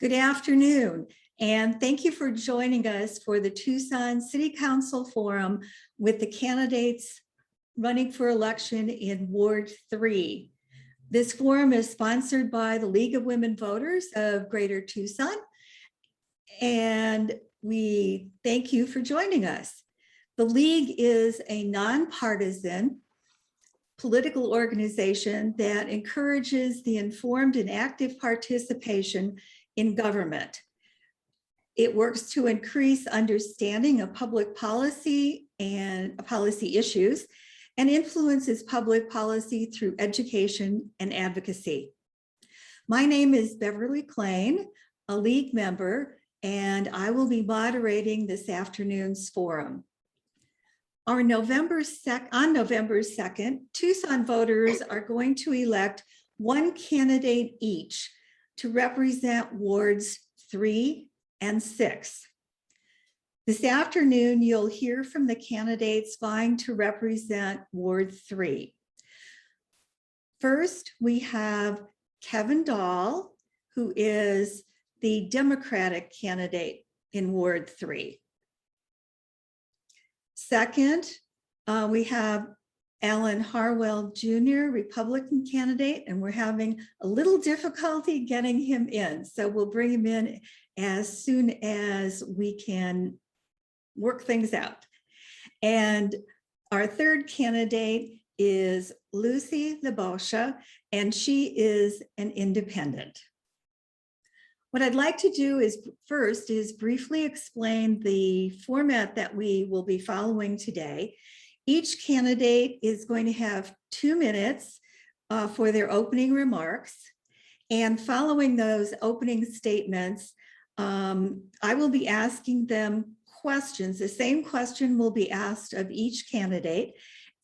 Good afternoon, and thank you for joining us for the Tucson City Council Forum with the candidates running for election in Ward 3. This forum is sponsored by the League of Women Voters of Greater Tucson, and we thank you for joining us. The League is a nonpartisan political organization that encourages the informed and active participation in government. It works to increase understanding of public policy and policy issues and influences public policy through education and advocacy. My name is Beverly Klain, a League member, and I will be moderating this afternoon's forum. On November 2nd, Tucson voters are going to elect one candidate each to represent wards 3 and 6. This afternoon, you'll hear from the candidates vying to represent Ward 3. First, we have Kevin Dahl, who is the Democratic candidate in Ward 3. Second, we have Alan Harwell Jr., Republican candidate, and we're having a little difficulty getting him in. So we'll bring him in as soon as we can work things out. And our third candidate is Lucy Labosha, and she is an independent. What I'd like to do is first briefly explain the format that we will be following today. Each candidate is going to have 2 minutes for their opening remarks. And following those opening statements, I will be asking them questions. The same question will be asked of each candidate,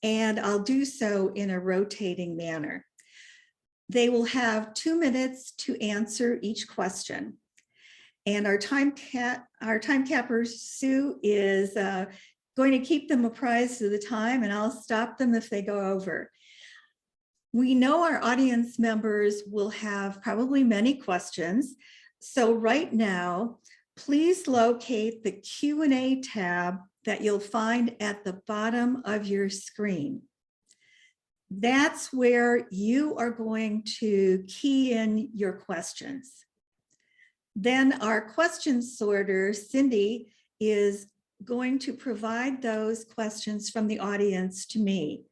and I'll do so in a rotating manner. They will have 2 minutes to answer each question. And our time capper, Sue, is going to keep them apprised of the time, and I'll stop them if they go over. We know our audience members will have probably many questions. So right now, please locate the Q&A tab that you'll find at the bottom of your screen. That's where you are going to key in your questions. Then our question sorter, Cindy, is going to provide those questions from the audience to me.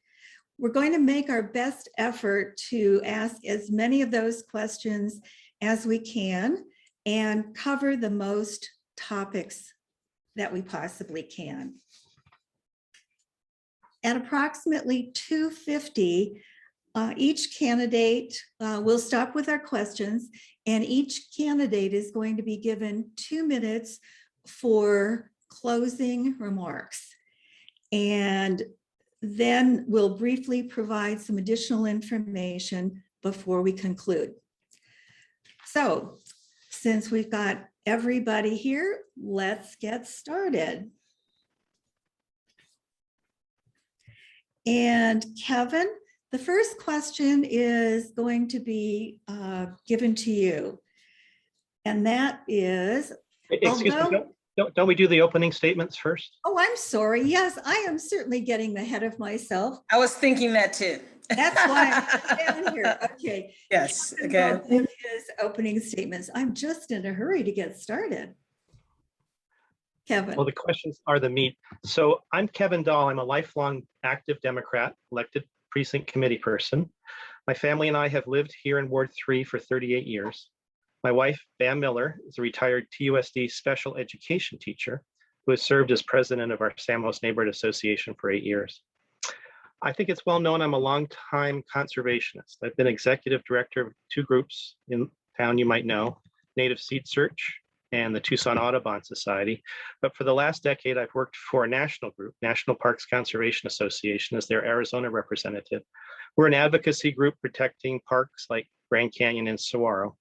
We're going to make our best effort to ask as many of those questions as we can and cover the most topics that we possibly can. At approximately 2:50, each candidate will stop with our questions, and each candidate is going to be given 2 minutes for closing remarks. And then we'll briefly provide some additional information before we conclude. So, since we've got everybody here, let's get started. And Kevin, the first question is going to be given to you. And that is, excuse me, don't we do the opening statements first? Oh, I'm sorry. Yes, I am certainly getting ahead of myself. I was thinking that too. That's why I'm down here. Okay. Yes. Okay. His opening statements. I'm just in a hurry to get started. Kevin. Well, the questions are the meat. So I'm Kevin Dahl. I'm a lifelong active Democrat, elected precinct committee person. My family and I have lived here in Ward 3 for 38 years. My wife, Bam Miller, is a retired TUSD special education teacher who has served as president of our Samos Neighborhood Association for 8 years. I think it's well known I'm a longtime conservationist. I've been executive director of 2 groups in town you might know, Native Seed Search and the Tucson Audubon Society. But for the last decade, I've worked for a national group, National Parks Conservation Association, as their Arizona representative. We're an advocacy group protecting parks like Grand Canyon and Saguaro.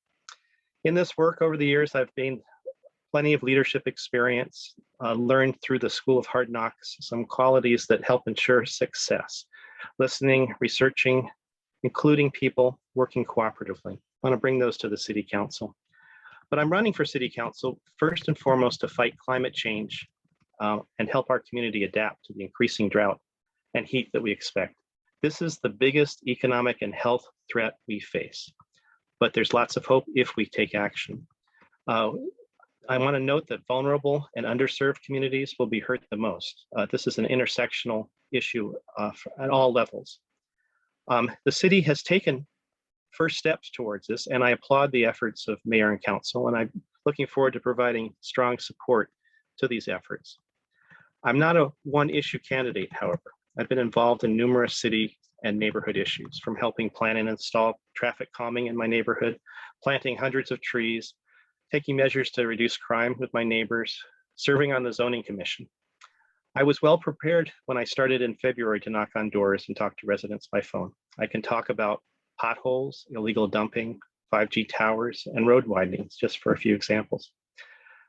In this work over the years, I've gained plenty of leadership experience, learned through the School of Hard Knocks some qualities that help ensure success: listening, researching, including people, working cooperatively. I want to bring those to the City Council. But I'm running for city council first and foremost to fight climate change and help our community adapt to the increasing drought and heat that we expect. This is the biggest economic and health threat we face, but there's lots of hope if we take action. I want to note that vulnerable and underserved communities will be hurt the most. This is an intersectional issue at all levels. The city has taken first steps towards this, and I applaud the efforts of mayor and council, and I'm looking forward to providing strong support to these efforts. I'm not a one-issue candidate, however. I've been involved in numerous city and neighborhood issues, from helping plan and install traffic calming in my neighborhood, planting hundreds of trees, taking measures to reduce crime with my neighbors, serving on the zoning commission. I was well prepared when I started in February to knock on doors and talk to residents by phone. I can talk about potholes, illegal dumping, 5G towers, and road widenings, just for a few examples.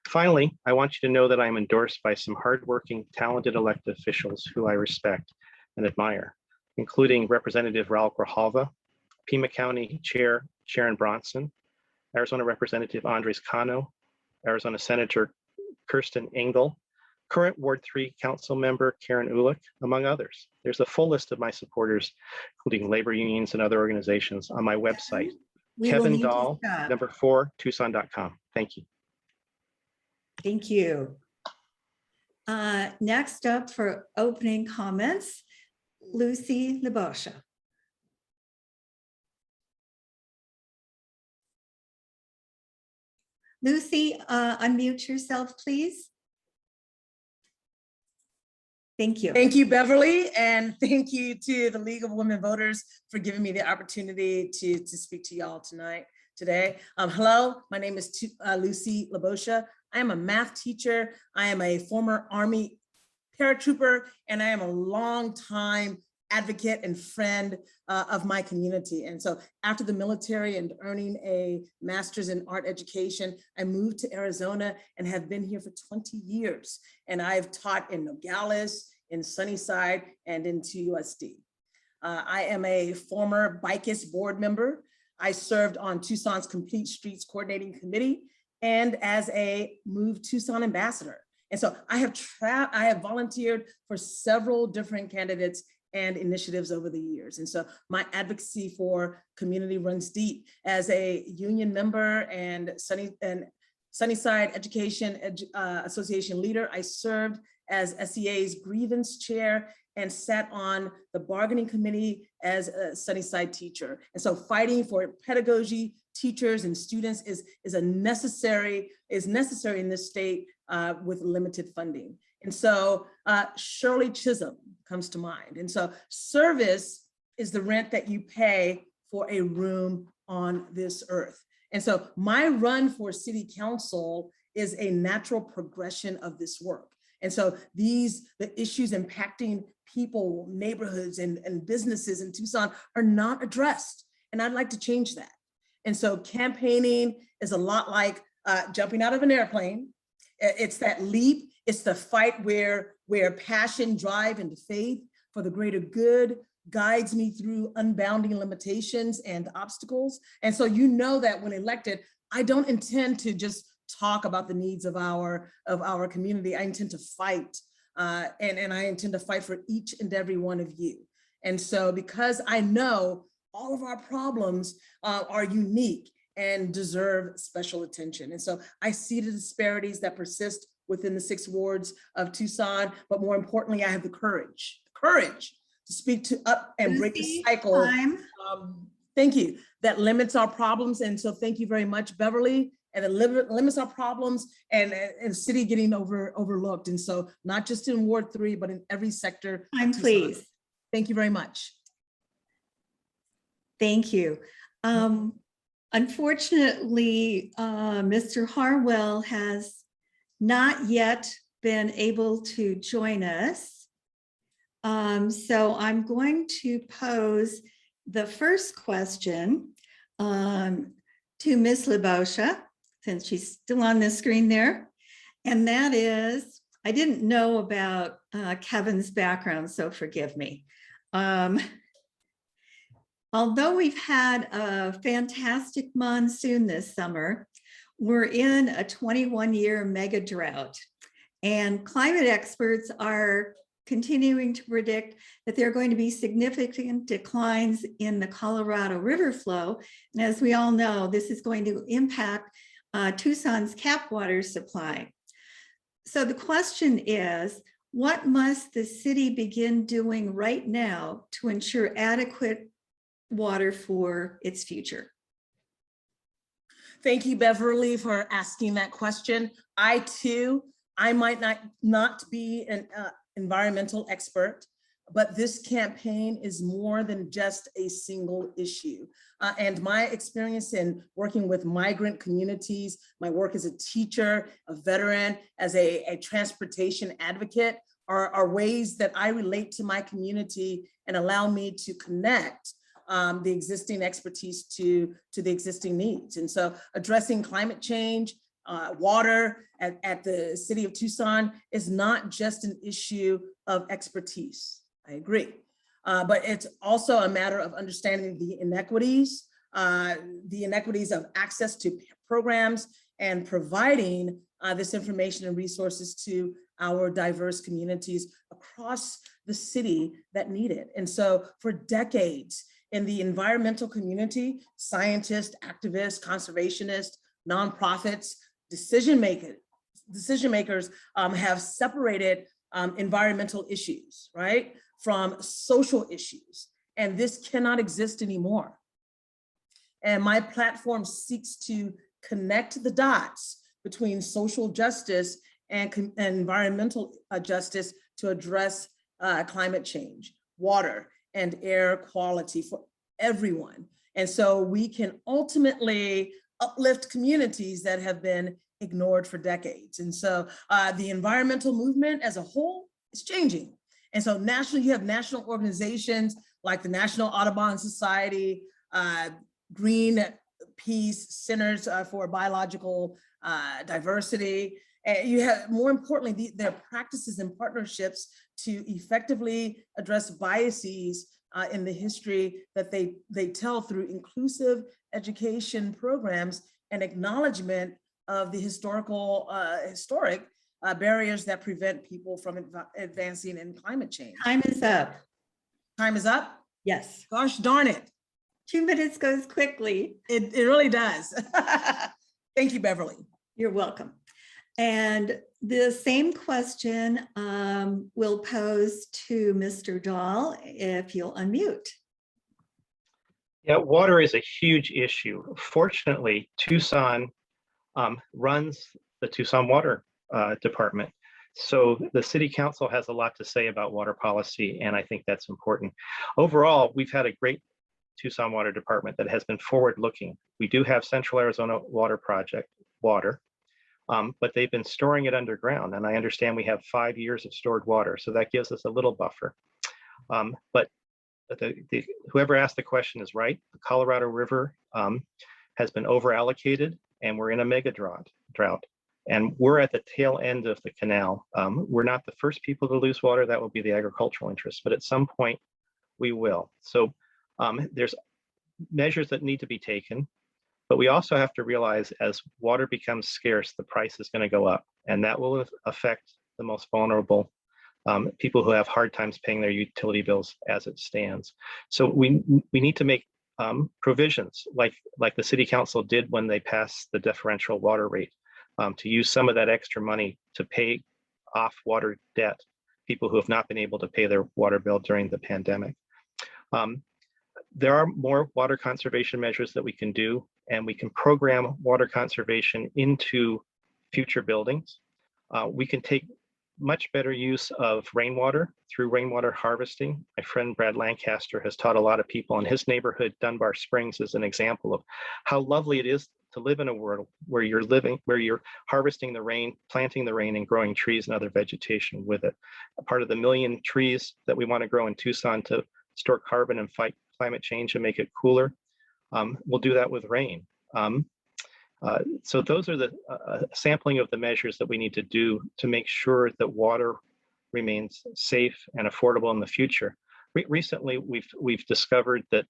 Finally, I want you to know that I'm endorsed by some hardworking, talented elected officials who I respect and admire, including Representative Raul Grijalva, Pima County Chair Sharon Bronson, Arizona Representative Andres Cano, Arizona Senator Kirsten Engel, current Ward 3 Council member Karen Ulick, among others. There's a full list of my supporters, including labor unions and other organizations, on my website, Kevin Dahl, number 4, Tucson.com. Thank you. Thank you. Next up for opening comments, Lucy Labosha. Lucy, unmute yourself, please. Thank you. Thank you, Beverly, and thank you to the League of Women Voters for giving me the opportunity to speak to y'all today. Hello, my name is Lucy Labosha. I am a math teacher. I am a former Army paratrooper, and I am a longtime advocate and friend of my community. And so after the military and earning a master's in art education, I moved to Arizona and have been here for 20 years. And I've taught in Nogales, in Sunnyside, and in TUSD. I am a former BICUS board member. I served on Tucson's Complete Streets Coordinating Committee and as a Move Tucson ambassador. And so I have volunteered for several different candidates and initiatives over the years. And so my advocacy for community runs deep. As a union member and Sunnyside Education Association leader, I served as SEA's grievance chair and sat on the bargaining committee as a Sunnyside teacher. And so fighting for pedagogy, teachers, and students is necessary in this state with limited funding. And so Shirley Chisholm comes to mind. And so service is the rent that you pay for a room on this earth. And so my run for city council is a natural progression of this work. And so the issues impacting people, neighborhoods, and businesses in Tucson are not addressed. And I'd like to change that. And so campaigning is a lot like jumping out of an airplane. It's that leap. It's the fight where passion, drive, and faith for the greater good guides me through unbounding limitations and obstacles. And so you know that when elected, I don't intend to just talk about the needs of our community. I intend to fight, and I intend to fight for each and every one of you. And so because I know all of our problems are unique and deserve special attention. And so I see the disparities that persist within the 6 wards of Tucson, but more importantly, I have the courage to speak up and break the cycle. Thank you. That limits our problems. And so thank you very much, Beverly. And it limits our problems and city getting overlooked. And so not just in Ward 3, but in every sector. Please. Thank you very much. Thank you. Unfortunately, Mr. Harwell has not yet been able to join us. So I'm going to pose the first question to Ms. Labosha, since she's still on the screen there. And that is, I didn't know about Kevin's background, so forgive me. Although we've had a fantastic monsoon this summer, we're in a 21-year mega drought, and climate experts are continuing to predict that there are going to be significant declines in the Colorado River flow. And as we all know, this is going to impact Tucson's cap water supply. So the question is, what must the city begin doing right now to ensure adequate water for its future? Thank you, Beverly, for asking that question. I might not be an environmental expert, but this campaign is more than just a single issue. And my experience in working with migrant communities, my work as a teacher, a veteran, as a transportation advocate, are ways that I relate to my community and allow me to connect the existing expertise to the existing needs. And so addressing climate change, water at the city of Tucson is not just an issue of expertise. I agree. But it's also a matter of understanding the inequities of access to programs and providing this information and resources to our diverse communities across the city that need it. And so for decades in the environmental community, scientists, activists, conservationists, nonprofits, decision makers have separated environmental issues, right, from social issues. And this cannot exist anymore. And my platform seeks to connect the dots between social justice and environmental justice to address climate change, water, and air quality for everyone. And so we can ultimately uplift communities that have been ignored for decades. And so the environmental movement as a whole is changing. And so nationally, you have national organizations like the National Audubon Society, Greenpeace, Centers for Biological Diversity. And you have, more importantly, their practices and partnerships to effectively address biases in the history that they tell through inclusive education programs and acknowledgement of the historic barriers that prevent people from advancing in climate change. Time is up. Time is up? Yes. Gosh darn it. 2 minutes goes quickly. It really does. Thank you, Beverly. You're welcome. And the same question we'll pose to Mr. Dahl, if you'll unmute. Yeah, water is a huge issue. Fortunately, Tucson runs the Tucson Water Department. So the city council has a lot to say about water policy, and I think that's important. Overall, we've had a great Tucson Water Department that has been forward-looking. We do have Central Arizona Water Project water, but they've been storing it underground, and I understand we have 5 years of stored water, so that gives us a little buffer. But whoever asked the question is right. The Colorado River has been over-allocated, and we're in a mega drought. And we're at the tail end of the canal. We're not the first people to lose water. That will be the agricultural interest, but at some point we will. So there's measures that need to be taken, but we also have to realize as water becomes scarce, the price is going to go up, and that will affect the most vulnerable people who have hard times paying their utility bills as it stands. So we need to make provisions like the city council did when they passed the differential water rate, to use some of that extra money to pay off water debt, people who have not been able to pay their water bill during the pandemic. There are more water conservation measures that we can do, and we can program water conservation into future buildings. We can take much better use of rainwater through rainwater harvesting. My friend Brad Lancaster has taught a lot of people in his neighborhood. Dunbar Springs is an example of how lovely it is to live in a world where you're harvesting the rain, planting the rain, and growing trees and other vegetation with it. A part of the 1 million trees that we want to grow in Tucson to store carbon and fight climate change and make it cooler. We'll do that with rain. So those are the sampling of the measures that we need to do to make sure that water remains safe and affordable in the future. Recently, we've discovered that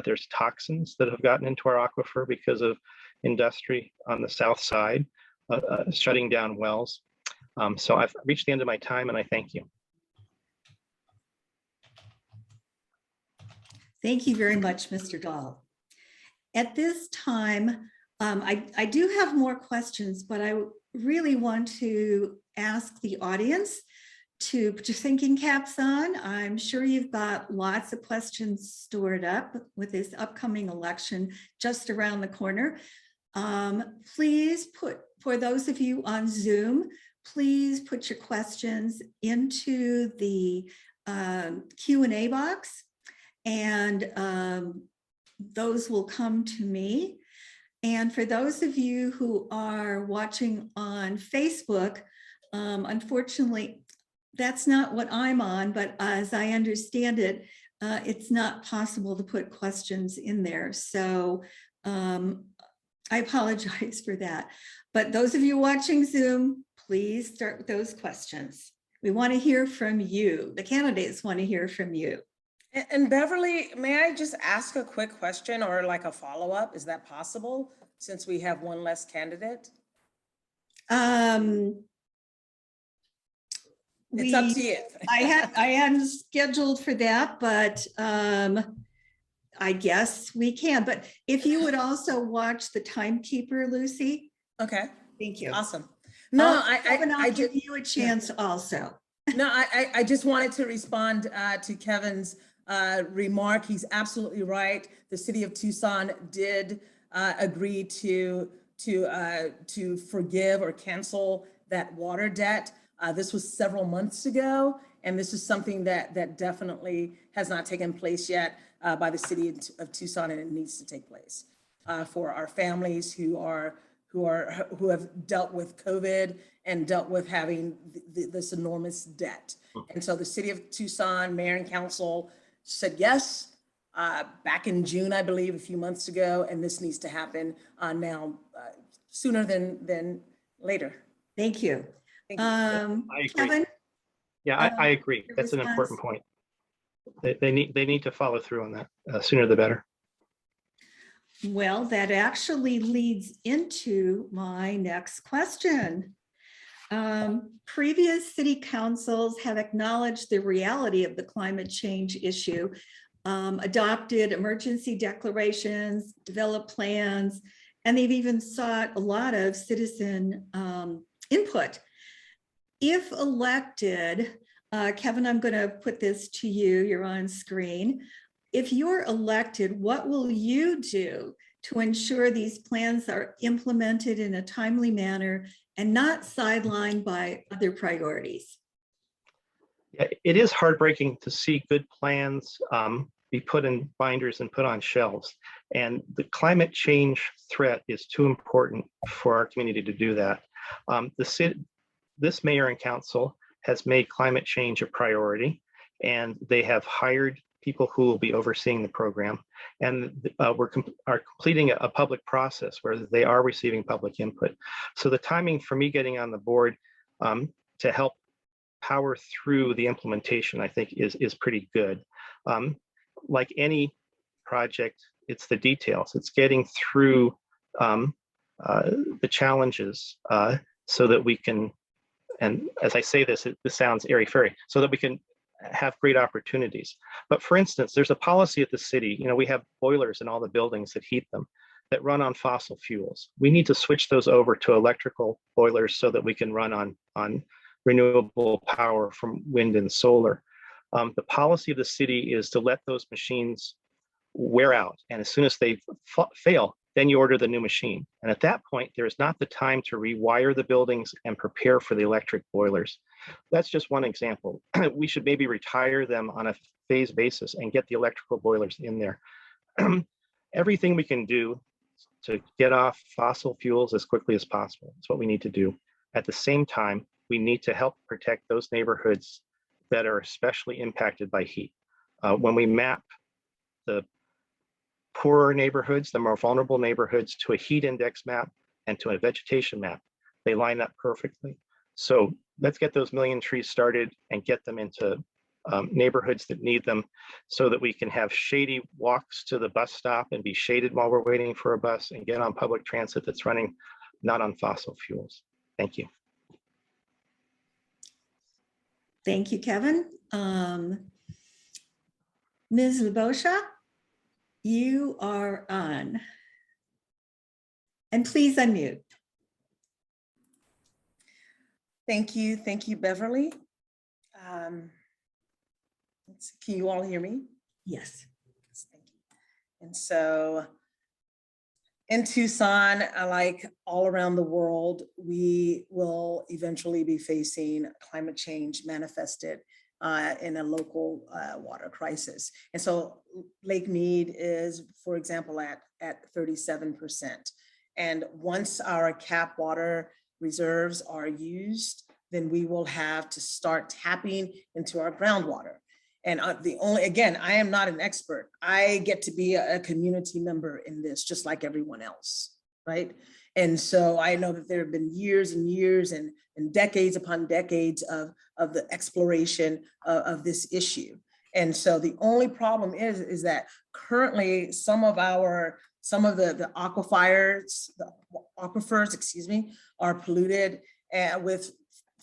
there's toxins that have gotten into our aquifer because of industry on the south side, shutting down wells. So I've reached the end of my time, and I thank you. Thank you very much, Mr. Dahl. At this time, I do have more questions, but I really want to ask the audience to put your thinking caps on. I'm sure you've got lots of questions stored up with this upcoming election just around the corner. Please put, for those of you on Zoom, please put your questions into the Q&A box, and those will come to me. And for those of you who are watching on Facebook, unfortunately, that's not what I'm on, but as I understand it, it's not possible to put questions in there. So I apologize for that. But those of you watching Zoom, please start with those questions. We want to hear from you. The candidates want to hear from you. And Beverly, may I just ask a quick question or like a follow-up? Is that possible since we have one less candidate? It's up to you. I hadn't scheduled for that, but I guess we can. But if you would also watch the timekeeper, Lucy. Okay. Thank you. Awesome. No, I'll give you a chance also. No, I just wanted to respond to Kevin's remark. He's absolutely right. The city of Tucson did agree to forgive or cancel that water debt. This was several months ago, and this is something that definitely has not taken place yet by the city of Tucson, and it needs to take place for our families who have dealt with COVID and dealt with having this enormous debt. And so the city of Tucson, mayor and council said yes back in June, I believe, a few months ago, and this needs to happen now sooner than later. Thank you. Thank you. I agree. Kevin? Yeah, I agree. your That's an response? important point. They need to follow through on that. Sooner the better. Well, that actually leads into my next question. Previous city councils have acknowledged the reality of the climate change issue, adopted emergency declarations, developed plans, and they've even sought a lot of citizen input. If elected, Kevin, I'm going to put this to you, you're on screen. If you're elected, what will you do to ensure these plans are implemented in a timely manner and not sidelined by other priorities? Yeah, it is heartbreaking to see good plans be put in binders and put on shelves. And the climate change threat is too important for our community to do that. This mayor and council has made climate change a priority, and they have hired people who will be overseeing the program. And are completing a public process where they are receiving public input. So the timing for me getting on the board to help power through the implementation, I think is pretty good. Like any project, it's the details. It's getting through the challenges so that we can, and as I say this, this sounds airy-fairy, so that we can have great opportunities. But for instance, there's a policy at the city, we have boilers in all the buildings that heat them that run on fossil fuels. We need to switch those over to electrical boilers so that we can run on renewable power from wind and solar. The policy of the city is to let those machines wear out. And as soon as they fail, then you order the new machine. And at that point, there is not the time to rewire the buildings and prepare for the electric boilers. That's just one example. We should maybe retire them on a phase basis and get the electrical boilers in there. Everything we can do to get off fossil fuels as quickly as possible is what we need to do. At the same time, we need to help protect those neighborhoods that are especially impacted by heat. When we map the poorer neighborhoods, the more vulnerable neighborhoods, to a heat index map and to a vegetation map, they line up perfectly. So let's get those million trees started and get them into neighborhoods that need them, so that we can have shady walks to the bus stop and be shaded while we're waiting for a bus, and get on public transit that's running not on fossil fuels. Thank you. Thank you, Kevin. Ms. Labosha, you are on. And please unmute. Thank you, Beverly. Can you all hear me? Yes. Yes, thank you. And so in Tucson, like all around the world, we will eventually be facing climate change manifested in a local water crisis. And so Lake Mead is, for example, at 37%. And once our cap water reserves are used, then we will have to start tapping into our groundwater. And again, I am not an expert. I get to be a community member in this, just like everyone else, right? And so I know that there have been years and years and decades upon decades of the exploration of this issue. And so the only problem is that currently some of the aquifers, excuse me, are polluted with,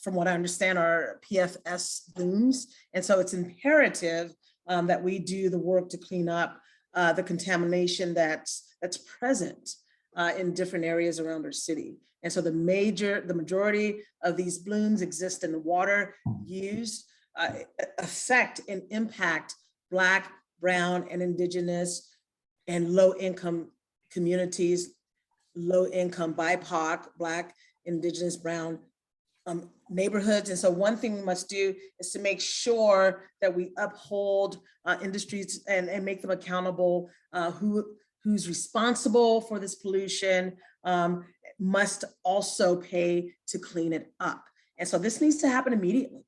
from what I understand, are PFS blooms. And so it's imperative that we do the work to clean up the contamination that's present in different areas around our city. And so the majority of these blooms exist in the water used, affect and impact Black, Brown, and Indigenous and low-income communities, low-income BIPOC, Black, Indigenous, Brown neighborhoods. And so one thing we must do is to make sure that we uphold industries and make them accountable. Who's responsible for this pollution must also pay to clean it up. And so this needs to happen immediately,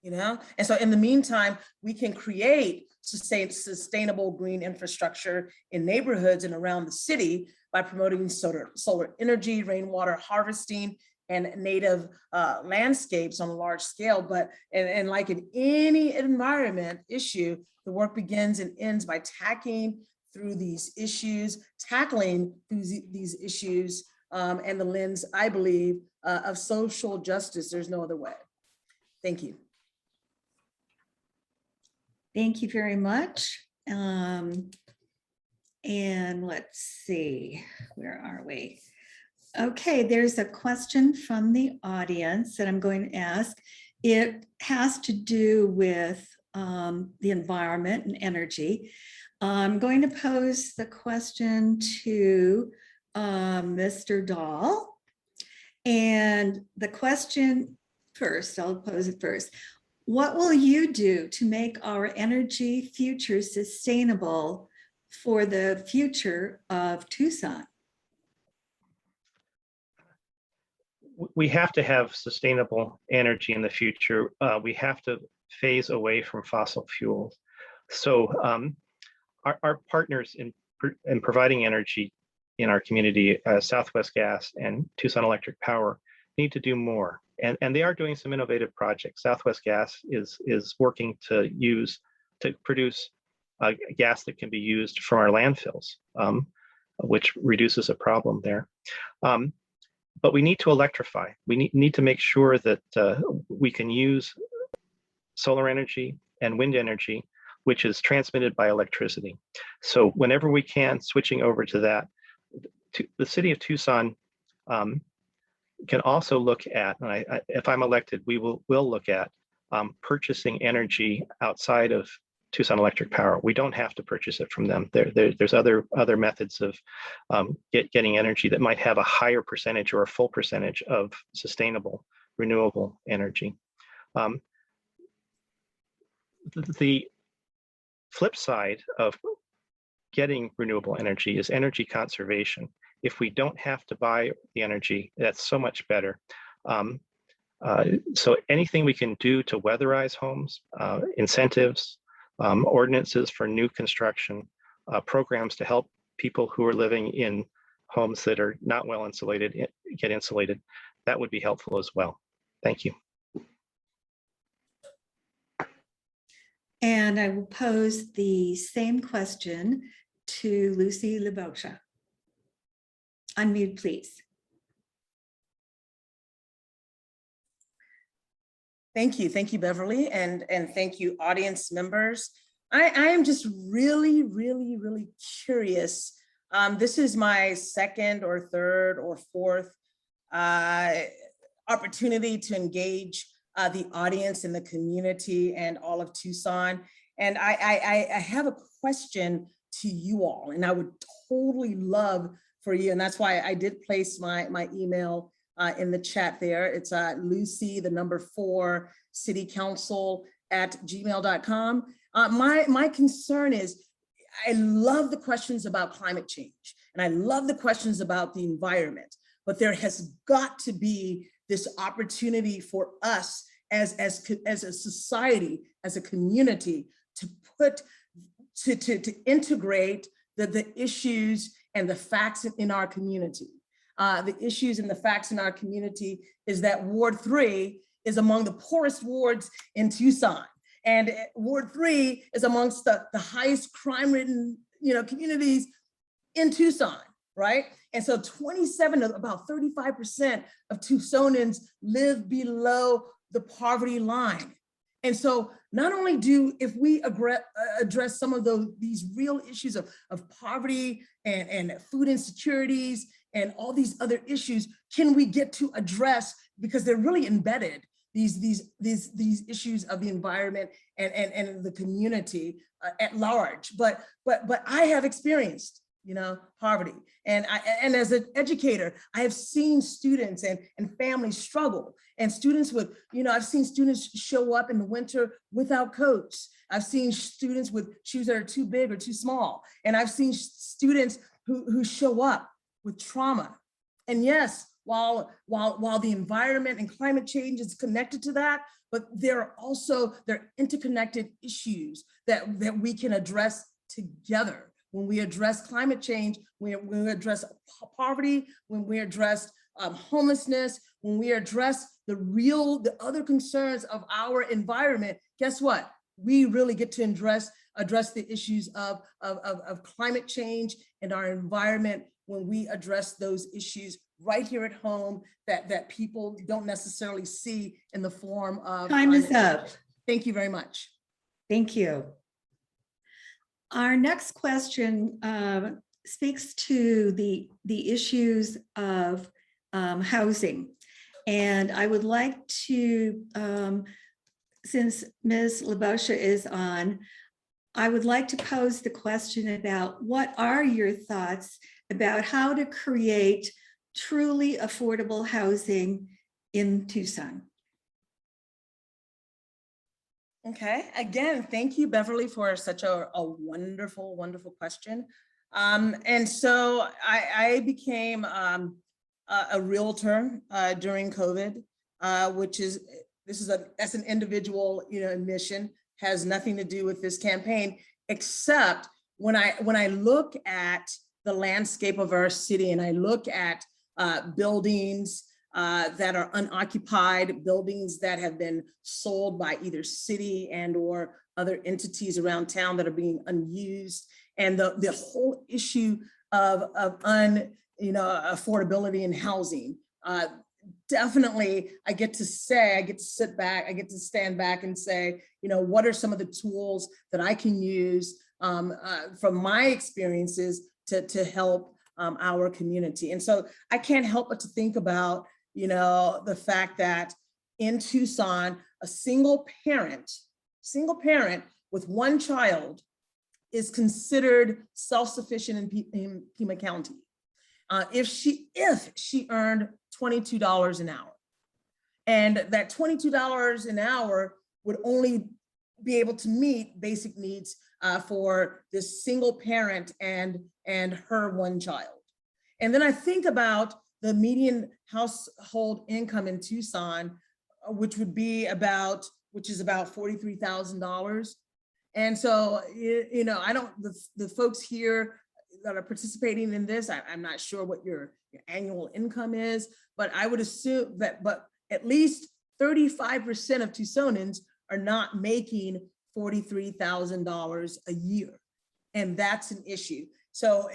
you know? And so in the meantime, we can create sustainable green infrastructure in neighborhoods and around the city by promoting solar energy, rainwater harvesting, and native landscapes on a large scale. But and like in any environment issue, the work begins and ends by tackling through these issues, and the lens, I believe, of social justice. There's no other way. Thank you. Thank you very much. And let's see, where are we? Okay, there's a question from the audience that I'm going to ask. It has to do with the environment and energy. I'm going to pose the question to Mr. Dahl. And the question first, I'll pose it first. What will you do to make our energy future sustainable for the future of Tucson? We have to have sustainable energy in the future. We have to phase away from fossil fuels. So our partners in providing energy in our community, Southwest Gas and Tucson Electric Power, need to do more. And they are doing some innovative projects. Southwest Gas is working to produce gas that can be used from our landfills, which reduces a problem there. But we need to electrify. We need to make sure that we can use solar energy and wind energy, which is transmitted by electricity. So whenever we can, switching over to that. The city of Tucson can also look at, and if I'm elected, we'll look at purchasing energy outside of Tucson Electric Power. We don't have to purchase it from them. There's other methods of getting energy that might have a higher percentage or a full percentage of sustainable, renewable energy. The flip side of getting renewable energy is energy conservation. If we don't have to buy the energy, that's so much better. So anything we can do to weatherize homes, incentives, ordinances for new construction, programs to help people who are living in homes that are not well insulated get insulated, that would be helpful as well. Thank you. And I will pose the same question to Lucy Labosha. Unmute, please. Thank you, Beverly, and thank you, audience members. I am just really curious. This is my second or third or fourth opportunity to engage the audience and the community and all of Tucson. And I have a question to you all, and I would totally love for you, and that's why I did place my email in the chat there. It's Lucy, the number 4, City Council @gmail.com. My concern is, I love the questions about climate change, and I love the questions about the environment, but there has got to be this opportunity for us as a society, as a community, to integrate the issues and the facts in our community. The issues and the facts in our community is that Ward 3 is among the poorest wards in Tucson. And Ward 3 is amongst the highest crime-ridden, communities in Tucson, right? And so about 35% of Tucsonans live below the poverty line. And so not only if we address some of these real issues of poverty and food insecurities and all these other issues, can we get to address, because they're really embedded, these issues of the environment and the community at large. But I have experienced, poverty. And as an educator, I have seen students and families struggle, and students with, I've seen students show up in the winter without coats. I've seen students with shoes that are too big or too small. And I've seen students who show up with trauma. And yes, while the environment and climate change is connected to that, but they're interconnected issues that we can address together. When we address climate change, when we address poverty, when we address homelessness, when we address the other concerns of our environment, guess what? We really get to address the issues of climate change and our environment when we address those issues right here at home that people don't necessarily see in the form of— Time is up. Thank you very much. Thank you. Our next question speaks to the issues of housing. And I would like to, since Ms. Labosha is on, I would like to pose the question about what are your thoughts about how to create truly affordable housing in Tucson? Okay, again, thank you, Beverly, for such a wonderful, wonderful question. And so I became a realtor during COVID, that's an individual, admission, has nothing to do with this campaign, except when I look at the landscape of our city and I look at buildings that are unoccupied, buildings that have been sold by either city and or other entities around town that are being unused, and the whole issue of affordability in housing. Definitely, I get to sit back, I get to stand back and say, what are some of the tools that I can use from my experiences to help our community. And so I can't help but to think about, the fact that in Tucson, a single parent with one child is considered self-sufficient in Pima County. If she earned $22 an hour, and that $22 an hour would only be able to meet basic needs for this single parent and her one child. And then I think about the median household income in Tucson, which is about $43,000. And so, the folks here that are participating in this, I'm not sure what your annual income is, but I would assume that, but at least 35% of Tucsonans are not making $43,000 a year. And that's an issue. So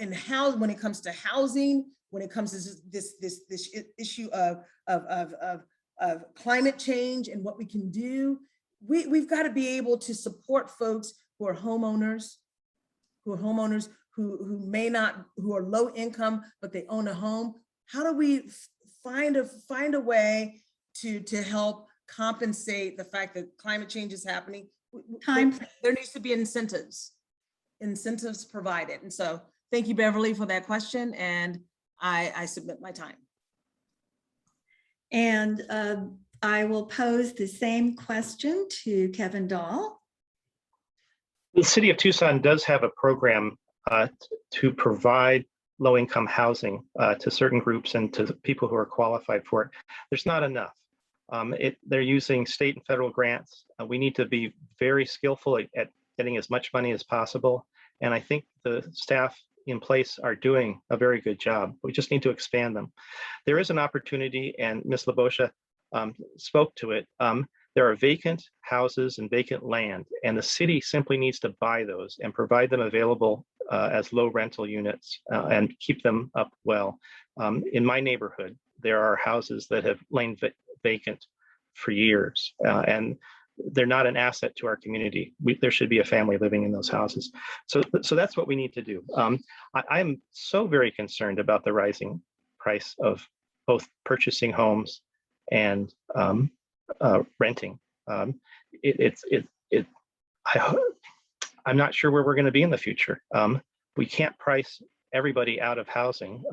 when it comes to housing, when it comes to this issue of climate change and what we can do, we've got to be able to support folks who are homeowners, who are low income, but they own a home. How do we find a way to help compensate the fact that climate change is happening? There needs to be incentives provided. And so thank you, Beverly, for that question. And I submit my time. And I will pose the same question to Kevin Dahl. The city of Tucson does have a program to provide low-income housing to certain groups and to people who are qualified for it. There's not enough. They're using state and federal grants. We need to be very skillful at getting as much money as possible. And I think the staff in place are doing a very good job. We just need to expand them. There is an opportunity, and Ms. Labosha spoke to it. There are vacant houses and vacant land, and the city simply needs to buy those and provide them available as low rental units and keep them up well. In my neighborhood, there are houses that have lain vacant for years, and they're not an asset to our community. There should be a family living in those houses. So that's what we need to do. I'm so very concerned about the rising price of both purchasing homes and renting. I'm not sure where we're going to be in the future. We can't price everybody out of housing,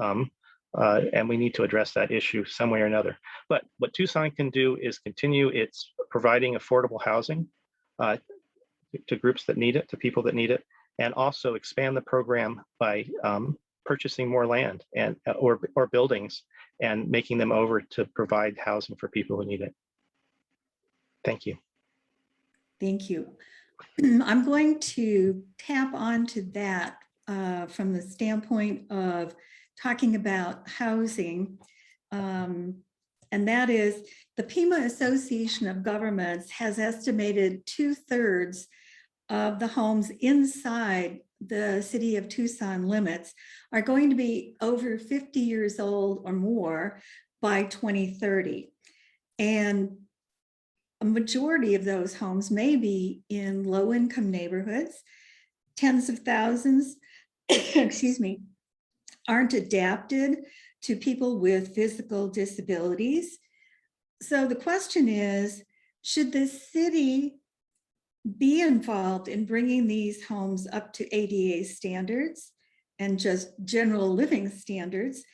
and we need to address that issue some way or another. But what Tucson can do is continue its providing affordable housing to groups that need it, to people that need it, and also expand the program by purchasing more land and or buildings and making them over to provide housing for people who need it. Thank you. Thank you. I'm going to tap onto that from the standpoint of talking about housing. And that is the Pima Association of Governments has estimated 2/3 of the homes inside the city of Tucson limits are going to be over 50 years old or more by 2030. And a majority of those homes may be in low-income neighborhoods. Tens of thousands, excuse me, aren't adapted to people with physical disabilities. So the question is, should the city be involved in bringing these homes up to ADA standards and just general living standards?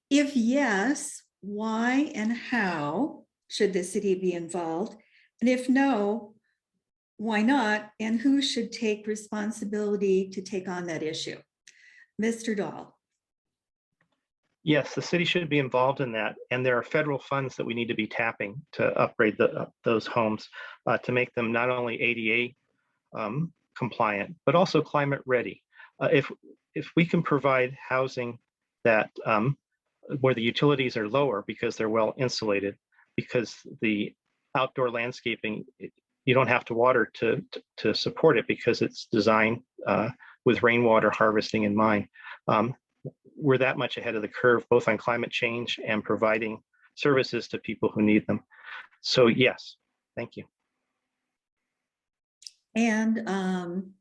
If yes, why and how should the city be involved? And if no, why not? And who should take responsibility to take on that issue? Mr. Dahl. Yes, the city should be involved in that. And there are federal funds that we need to be tapping to upgrade those homes to make them not only ADA compliant, but also climate ready. If we can provide housing that where the utilities are lower because they're well insulated, because the outdoor landscaping, you don't have to water to support it because it's designed with rainwater harvesting in mind. We're that much ahead of the curve, both on climate change and providing services to people who need them. So yes, thank you. And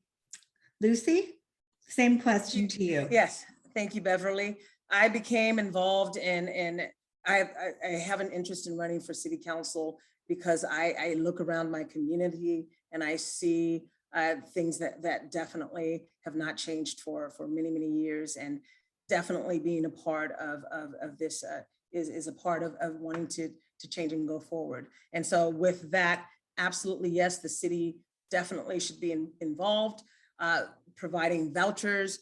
Lucy, same question to you. Yes, thank you, Beverly. I became involved in I have an interest in running for city council because I look around my community and I see things that definitely have not changed for many, many years, and definitely being a part of this is a part of wanting to change and go forward. And so with that, absolutely, yes, the city definitely should be involved, providing vouchers,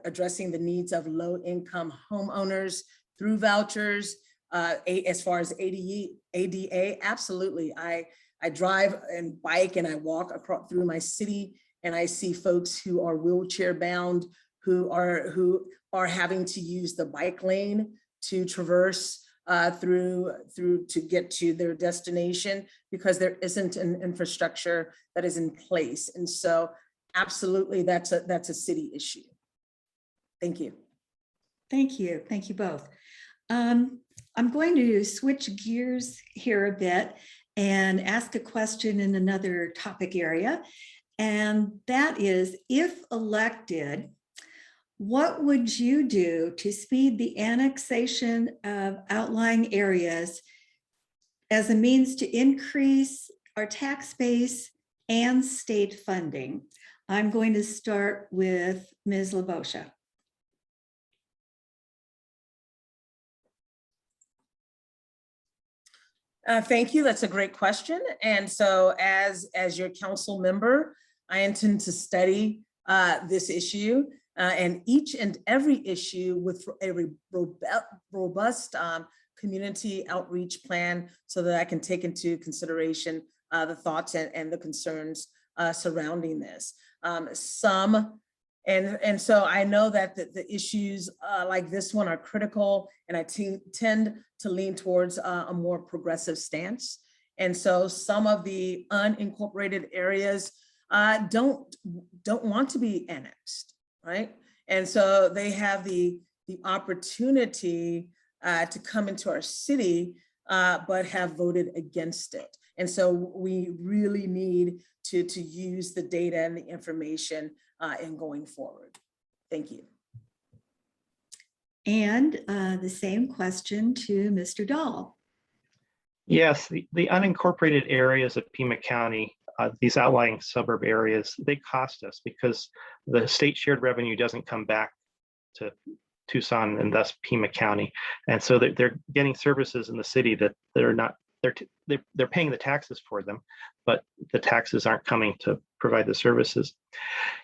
addressing the needs of low-income homeowners through vouchers. As far as ADA, absolutely. I drive and bike and I walk across through my city and I see folks who are wheelchair bound, who are having to use the bike lane to traverse through to get to their destination because there isn't an infrastructure that is in place. And so absolutely, that's a city issue. Thank you. Thank you. Thank you both. I'm going to switch gears here a bit and ask a question in another topic area. And that is, if elected, what would you do to speed the annexation of outlying areas as a means to increase our tax base and state funding? I'm going to start with Ms. Labosha. Thank you. That's a great question. And so as your council member, I intend to study this issue and each and every issue with a robust community outreach plan so that I can take into consideration the thoughts and the concerns surrounding this. And so I know that the issues like this one are critical, and I tend to lean towards a more progressive stance. And so some of the unincorporated areas don't want to be annexed, right? And so they have the opportunity to come into our city, but have voted against it. And so we really need to use the data and the information in going forward. Thank you. And the same question to Mr. Dahl. Yes, the unincorporated areas of Pima County, these outlying suburb areas, they cost us because the state shared revenue doesn't come back to Tucson and thus Pima County. And so they're getting services in the city that they're not, they're paying the taxes for them, but the taxes aren't coming to provide the services.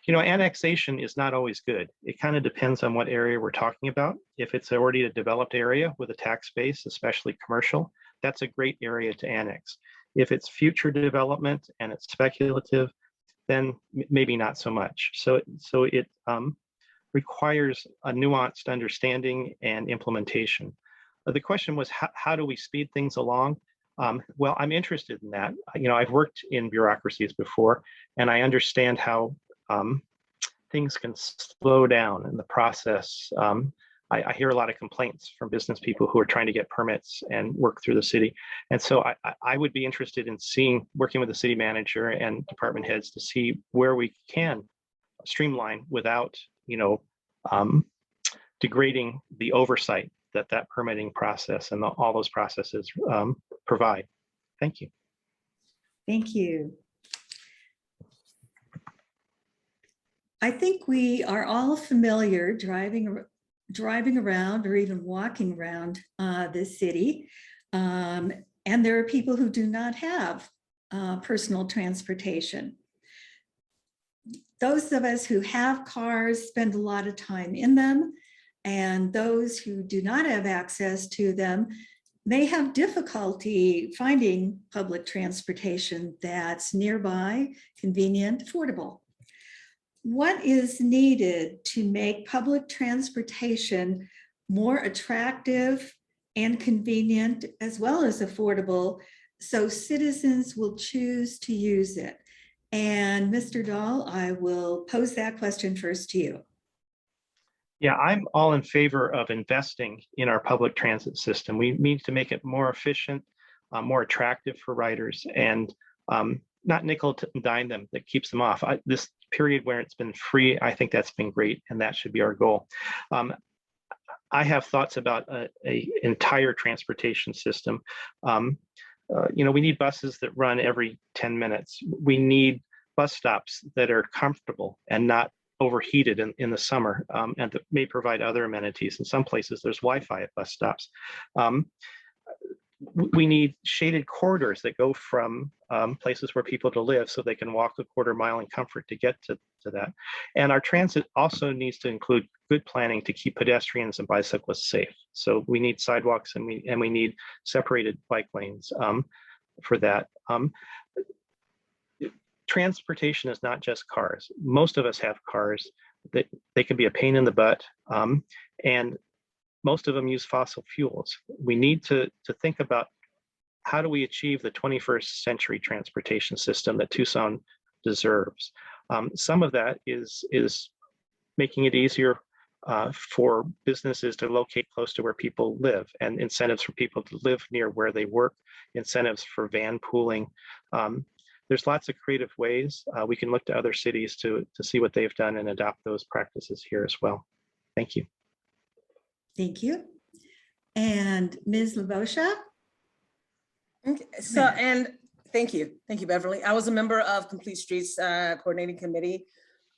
You know, annexation is not always good. It kind of depends on what area we're talking about. If it's already a developed area with a tax base, especially commercial, that's a great area to annex. If it's future development and it's speculative, then maybe not so much. So it requires a nuanced understanding and implementation. The question was, how do we speed things along? Well, I'm interested in that. You know, I've worked in bureaucracies before, and I understand how things can slow down in the process. I hear a lot of complaints from business people who are trying to get permits and work through the city. And so I would be interested in working with the city manager and department heads to see where we can streamline without, you know, degrading the oversight that permitting process and all those processes provide. Thank you. Thank you. I think we are all familiar driving around or even walking around this city. And there are people who do not have personal transportation. Those of us who have cars spend a lot of time in them, and those who do not have access to them may have difficulty finding public transportation that's nearby, convenient, affordable. What is needed to make public transportation more attractive and convenient as well as affordable so citizens will choose to use it? And Mr. Dahl, I will pose that question first to you. Yeah, I'm all in favor of investing in our public transit system. We need to make it more efficient, more attractive for riders, and not nickel and dime them that keeps them off. This period where it's been free, I think that's been great, and that should be our goal. I have thoughts about an entire transportation system. You know, we need buses that run every 10 minutes. We need bus stops that are comfortable and not overheated in the summer, and that may provide other amenities. In some places, there's Wi-Fi at bus stops. We need shaded corridors that go from places where people to live so they can walk a quarter mile in comfort to get to that. And our transit also needs to include good planning to keep pedestrians and bicyclists safe. So we need sidewalks and we need separated bike lanes for that. Transportation is not just cars. Most of us have cars. They can be a pain in the butt. And most of them use fossil fuels. We need to think about how do we achieve the 21st century transportation system that Tucson deserves. Some of that is making it easier for businesses to locate close to where people live, and incentives for people to live near where they work, incentives for van pooling. There's lots of creative ways. We can look to other cities to see what they've done and adopt those practices here as well. Thank you. Thank you. And Ms. Labosha? Okay, so, and thank you, Beverly. I was a member of Complete Streets Coordinating Committee.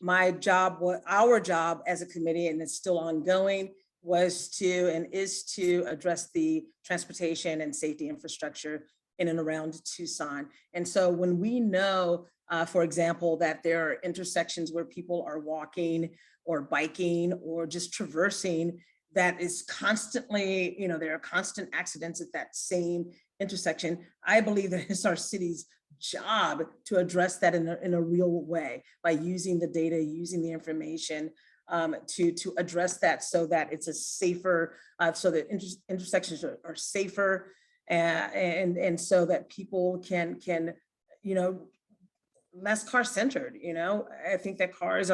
My job, our job as a committee, and it's still ongoing, was to and is to address the transportation and safety infrastructure in and around Tucson. And so when we know, for example, that there are intersections where people are walking or biking or just traversing, that is constantly, there are constant accidents at that same intersection. I believe that it's our city's job to address that in a real way by using the data, using the information to address that, so that it's a safer, so that intersections are safer, and so that people can less car centered. I think that cars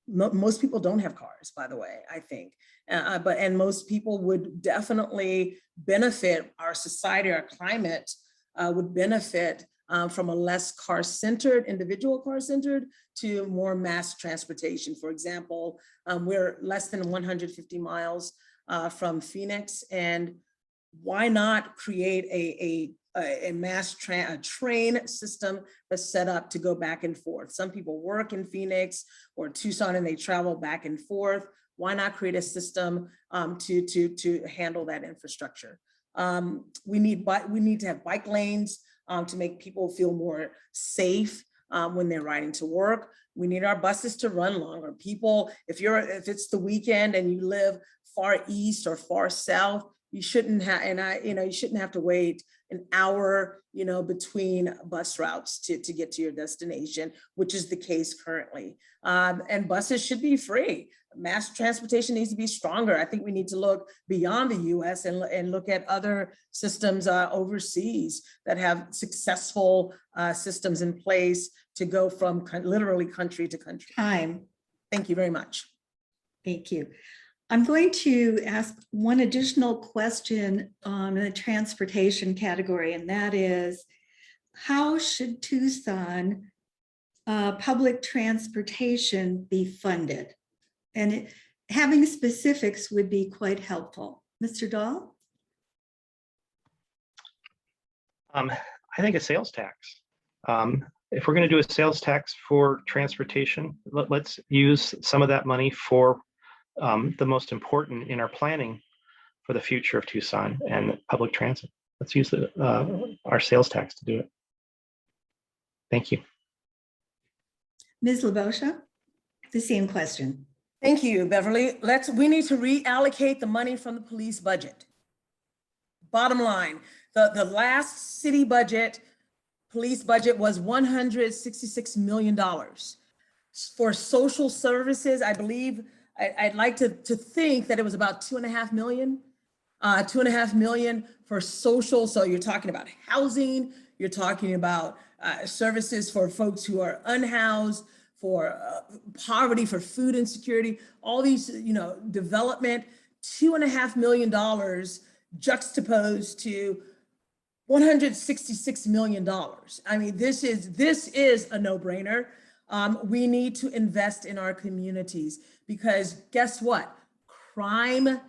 most people don't have cars, by the way, I think. And most people would definitely benefit, our society, our climate would benefit from a less car-centered, individual car-centered, to more mass transportation. For example, we're less than 150 miles from Phoenix, and why not create a mass train system that's set up to go back and forth? Some people work in Phoenix or Tucson and they travel back and forth. Why not create a system to handle that infrastructure? We need to have bike lanes to make people feel more safe when they're riding to work. We need our buses to run longer. People, if it's the weekend and you live far east or far south, you shouldn't have, you shouldn't have to wait an hour, between bus routes to get to your destination, which is the case currently. And buses should be free. Mass transportation needs to be stronger. I think we need to look beyond the US and look at other systems overseas that have successful systems in place to go from literally country to country. Time. Thank you very much. Thank you. I'm going to ask one additional question in the transportation category, and that is, how should Tucson public transportation be funded? And having specifics would be quite helpful. Mr. Dahl? I think a sales tax. If we're going to do a sales tax for transportation, let's use some of that money for the most important in our planning for the future of Tucson and public transit. Let's use our sales tax to do it. Thank you. Ms. Labosha, the same question. Thank you, Beverly. We need to reallocate the money from the police budget. Bottom line, the last city budget, police budget, was $166 million. For social services, I believe, I'd like to think that it was about $2.5 million. $2.5 million for social. So you're talking about housing, you're talking about services for folks who are unhoused, for poverty, for food insecurity, all these, development. $2.5 million juxtaposed to $166 million. I mean, this is a no-brainer. We need to invest in our communities, because guess what? Crime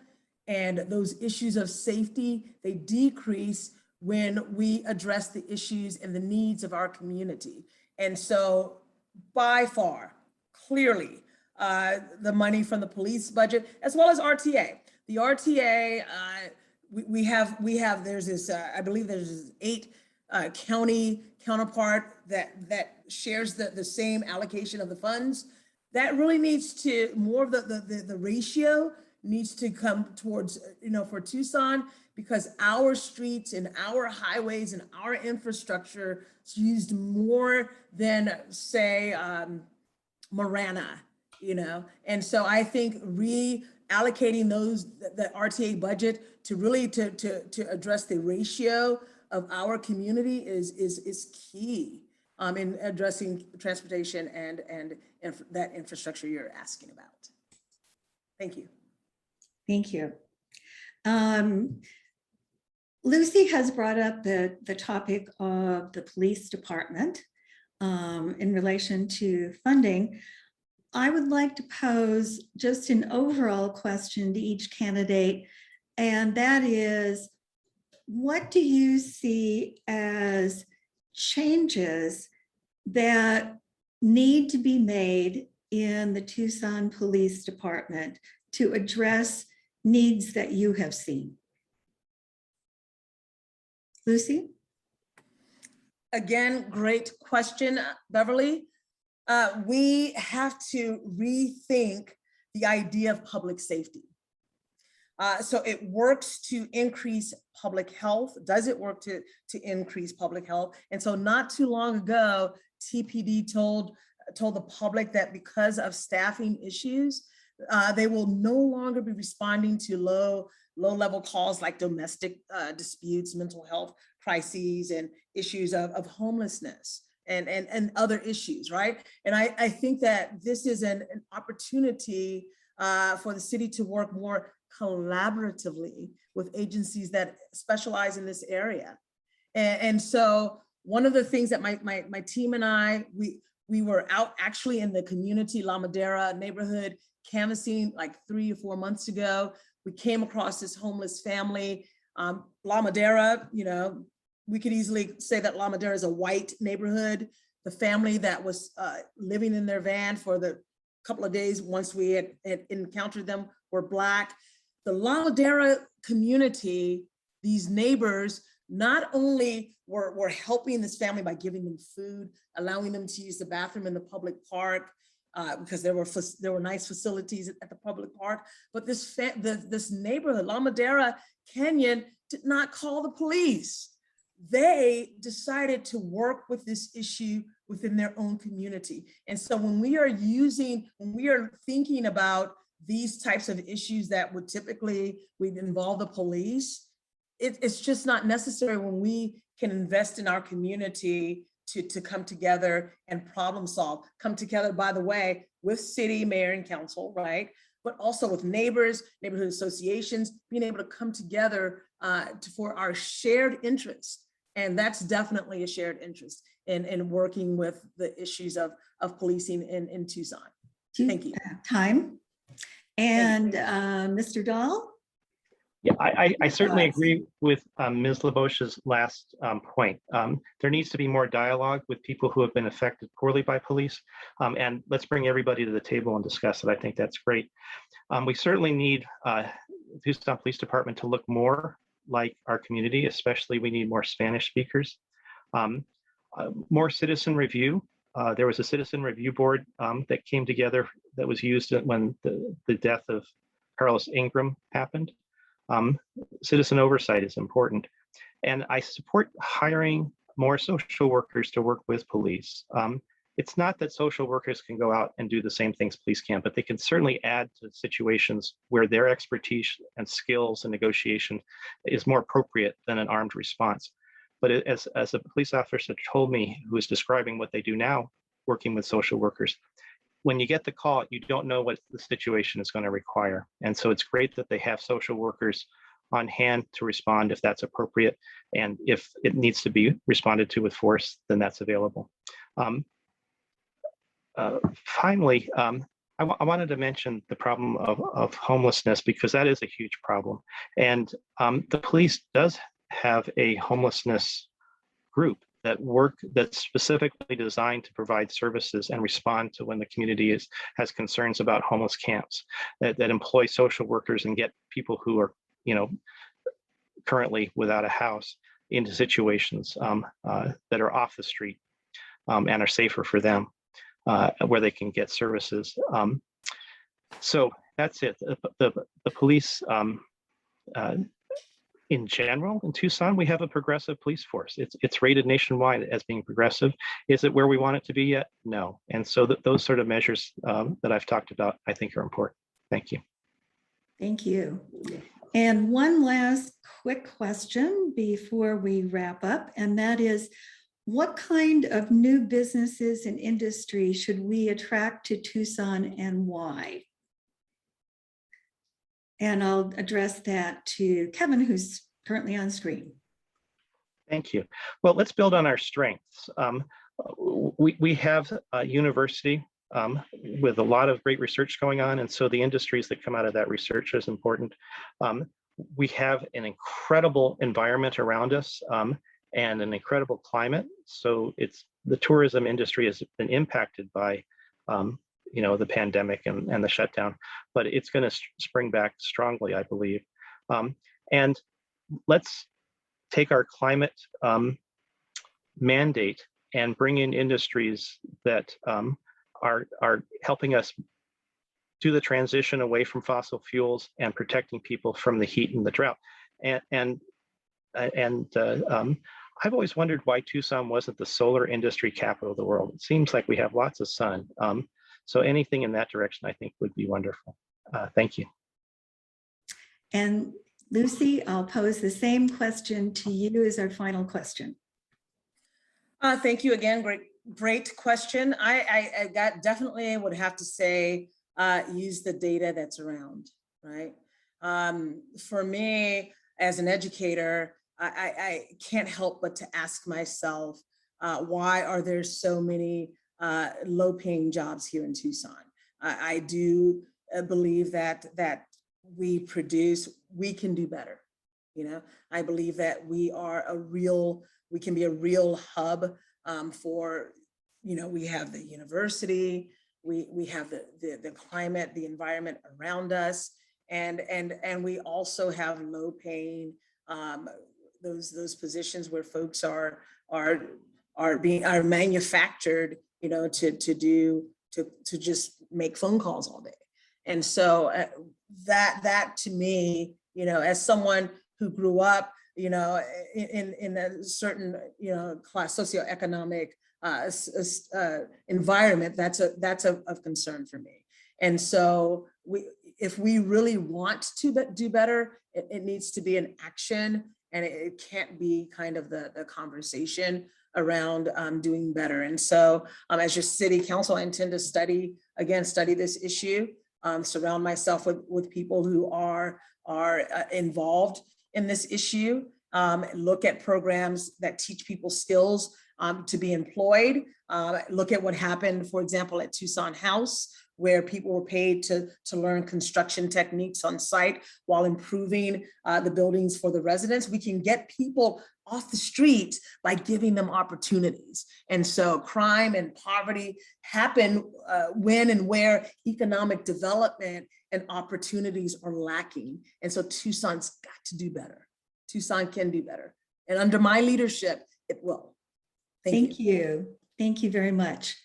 and those issues of safety, they decrease when we address the issues and the needs of our community. And so by far, clearly, the money from the police budget, as well as RTA. The RTA, we have, there's this, I believe there's this 8 county counterpart that shares the same allocation of the funds. That really needs to, more of the ratio needs to come towards, for Tucson, because our streets and our highways and our infrastructure is used more than, say, Marana, and so I think allocating the RTA budget to really to address the ratio of our community is key in addressing transportation and that infrastructure you're asking about. Thank you. Thank you. Lucy has brought up the topic of the police department in relation to funding. I would like to pose just an overall question to each candidate, and that is, what do you see as changes that need to be made in the Tucson Police Department to address needs that you have seen? Lucy? Again, great question, Beverly. We have to rethink the idea of public safety. So it works to increase public health. Does it work to increase public health? And so not too long ago, TPD told the public that because of staffing issues, they will no longer be responding to low-level calls like domestic disputes, mental health crises, and issues of homelessness and other issues, right? And I think that this is an opportunity for the city to work more collaboratively with agencies that specialize in this area. And so one of the things that my team and I, we were out actually in the community, La Madera neighborhood, canvassing like 3 or 4 months ago. We came across this homeless family. La Madera, you know, we could easily say that La Madera is a white neighborhood. The family that was living in their van for the couple of days once we had encountered them were Black. The La Madera community, these neighbors, not only were helping this family by giving them food, allowing them to use the bathroom in the public park, because there were nice facilities at the public park, but this neighborhood, La Madera Canyon, did not call the police. They decided to work with this issue within their own community. And so when we are thinking about these types of issues that would typically involve the police, it's just not necessary when we can invest in our community to come together and problem solve. Come together, by the way, with city, mayor, and council, right? But also with neighbors, neighborhood associations, being able to come together for our shared interest. And that's definitely a shared interest in working with the issues of policing in Tucson. Thank you. Time. And Mr. Dahl? Yeah, I certainly agree with Ms. Labosha's last point. There needs to be more dialogue with people who have been affected poorly by police. And let's bring everybody to the table and discuss it. I think that's great. We certainly need the Tucson Police Department to look more like our community, especially we need more Spanish speakers. More citizen review. There was a citizen review board that came together that was used when the death of Carlos Ingram happened. Citizen oversight is important. And I support hiring more social workers to work with police. It's not that social workers can go out and do the same things police can, but they can certainly add to situations where their expertise and skills and negotiation is more appropriate than an armed response. But as a police officer told me, who is describing what they do now, working with social workers, when you get the call, you don't know what the situation is going to require. And so it's great that they have social workers on hand to respond if that's appropriate. And if it needs to be responded to with force, then that's available. Finally, I wanted to mention the problem of homelessness, because that is a huge problem. And the police does have a homelessness group that's specifically designed to provide services and respond to when the community has concerns about homeless camps, that employ social workers and get people who are, currently without a house into situations that are off the street and are safer for them, where they can get services. So that's it. The police, in general, in Tucson, we have a progressive police force. It's rated nationwide as being progressive. Is it where we want it to be yet? No. And so those sort of measures that I've talked about, I think, are important. Thank you. Thank you. And one last quick question before we wrap up, and that is, what kind of new businesses and industry should we attract to Tucson and why? And I'll address that to Kevin, who's currently on screen. Thank you. Well, let's build on our strengths. We have a university with a lot of great research going on, and so the industries that come out of that research is important. We have an incredible environment around us and an incredible climate. So the tourism industry has been impacted by the pandemic and the shutdown, but it's going to spring back strongly, I believe. And let's take our climate mandate and bring in industries that are helping us do the transition away from fossil fuels and protecting people from the heat and the drought. And I've always wondered why Tucson wasn't the solar industry capital of the world. It seems like we have lots of sun. So anything in that direction, I think, would be wonderful. Thank you. And Lucy, I'll pose the same question to you as our final question. Thank you again. Great question. I definitely would have to say, use the data that's around, right? For me, as an educator, I can't help but to ask myself, why are there so many low-paying jobs here in Tucson? I do believe that we can do better. I believe that we can be a real hub for, we have the university, we have the climate, the environment around us, and we also have low-paying those positions where folks are manufactured, to just make phone calls all day. And so that to me, as someone who grew up, in a certain, class socioeconomic environment, that's of concern for me. And so if we really want to do better, it needs to be an action, and it can't be kind of the conversation around doing better. And so as your city council, I intend to study this issue, surround myself with people who are involved in this issue, look at programs that teach people skills to be employed, look at what happened, for example, at Tucson House, where people were paid to learn construction techniques on site while improving the buildings for the residents. We can get people off the street by giving them opportunities. And so crime and poverty happen when and where economic development and opportunities are lacking. And so Tucson's got to do better. Tucson can do better. And under my leadership, it will. Thank you. Thank you very much.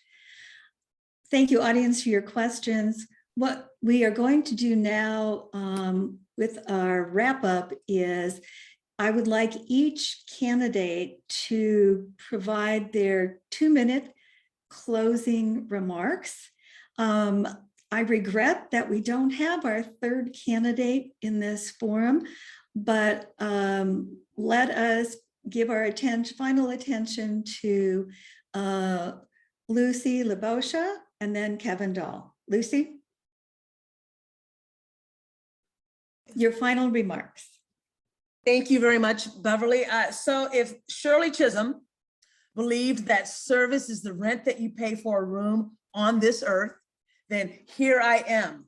Thank you, audience, for your questions. What we are going to do now with our wrap up is I would like each candidate to provide their 2-minute closing remarks. I regret that we don't have our third candidate in this forum, but let us give our final attention to Lucy Labosha and then Kevin Dahl. Lucy, your final remarks. Thank you very much, Beverly. So if Shirley Chisholm believed that service is the rent that you pay for a room on this earth, then here I am,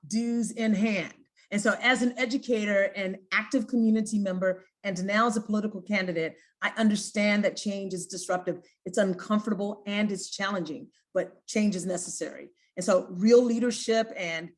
dues in hand. And so as an educator and active community member, and now as a political candidate, I understand that change is disruptive, it's uncomfortable, and it's challenging, but change is necessary. And so real leadership and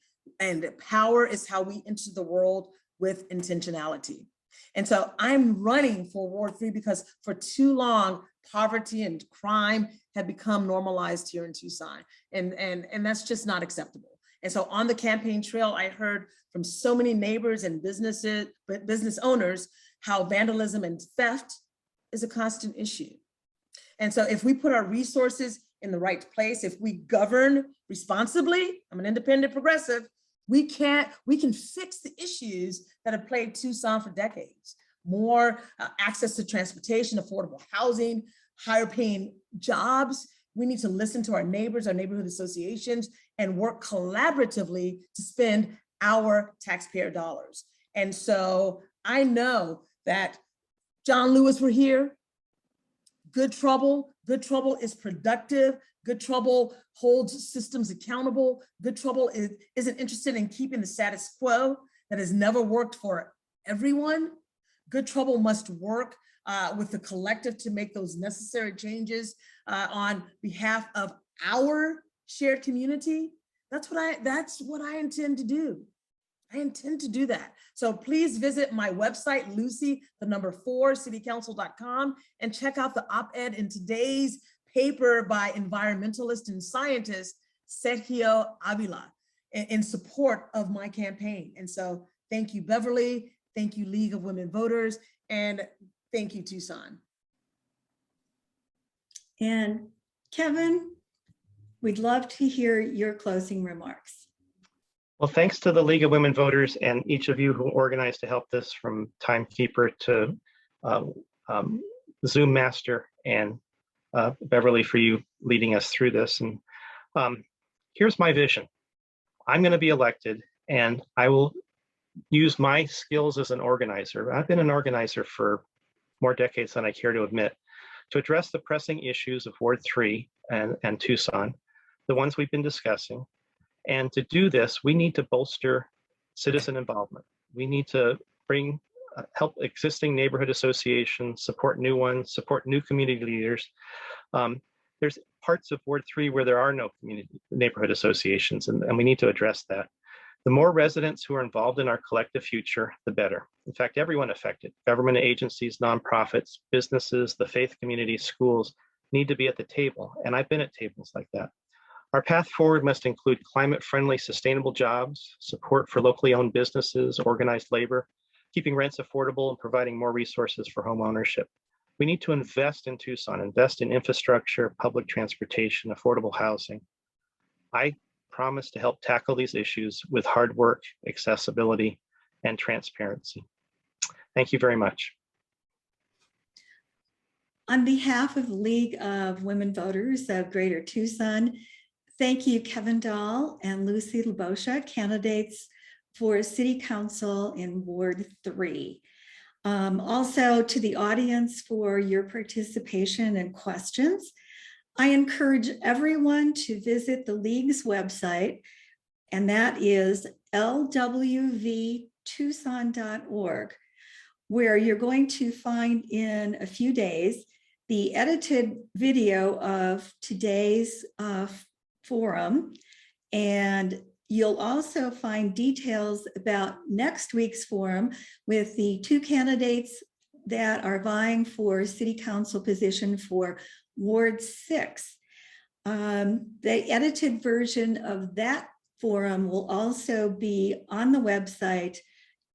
power is how we enter the world with intentionality. And so I'm running for Ward 3 because for too long, poverty and crime have become normalized here in Tucson. And that's just not acceptable. And so on the campaign trail, I heard from so many neighbors and business owners how vandalism and theft is a constant issue. And so if we put our resources in the right place, if we govern responsibly, I'm an independent progressive, We can fix the issues that have plagued Tucson for decades. More access to transportation, affordable housing, higher paying jobs. We need to listen to our neighbors, our neighborhood associations, and work collaboratively to spend our taxpayer dollars. And so I know that John Lewis were here. Good trouble is productive. Good trouble holds systems accountable. Good trouble isn't interested in keeping the status quo that has never worked for everyone. Good trouble must work with the collective to make those necessary changes on behalf of our shared community. That's what I intend to do. I intend to do that. So please visit my website, lucy4citycouncil.com, and check out the op-ed in today's paper by environmentalist and scientist Sergio Avila in support of my campaign. And so thank you, Beverly. Thank you, League of Women Voters. And thank you, Tucson. And Kevin, we'd love to hear your closing remarks. Well, thanks to the League of Women Voters and each of you who organized to help this, from timekeeper to Zoom master, and Beverly, for you leading us through this. And here's my vision. I'm going to be elected, and I will use my skills as an organizer. I've been an organizer for more decades than I care to admit, to address the pressing issues of Ward 3 and Tucson, the ones we've been discussing. And to do this, we need to bolster citizen involvement. We need to help existing neighborhood associations, support new ones, support new community leaders. There's parts of Ward 3 where there are no neighborhood associations, and we need to address that. The more residents who are involved in our collective future, the better. In fact, everyone affected, government agencies, nonprofits, businesses, the faith community, schools, need to be at the table. And I've been at tables like that. Our path forward must include climate-friendly, sustainable jobs, support for locally owned businesses, organized labor, keeping rents affordable, and providing more resources for home ownership. We need to invest in Tucson, invest in infrastructure, public transportation, affordable housing. I promise to help tackle these issues with hard work, accessibility, and transparency. Thank you very much. On behalf of the League of Women Voters of Greater Tucson, thank you, Kevin Dahl and Lucy Labosha, candidates for City Council in Ward 3. Also to the audience for your participation and questions. I encourage everyone to visit the League's website, and that is lwvtucson.org, where you're going to find in a few days the edited video of today's forum, and you'll also find details about next week's forum with the two candidates that are vying for City Council position for Ward 6. The edited version of that forum will also be on the website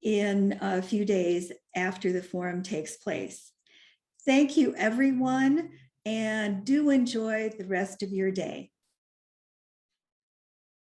in a few days after the forum takes place. Thank you, everyone, and do enjoy the rest of your day.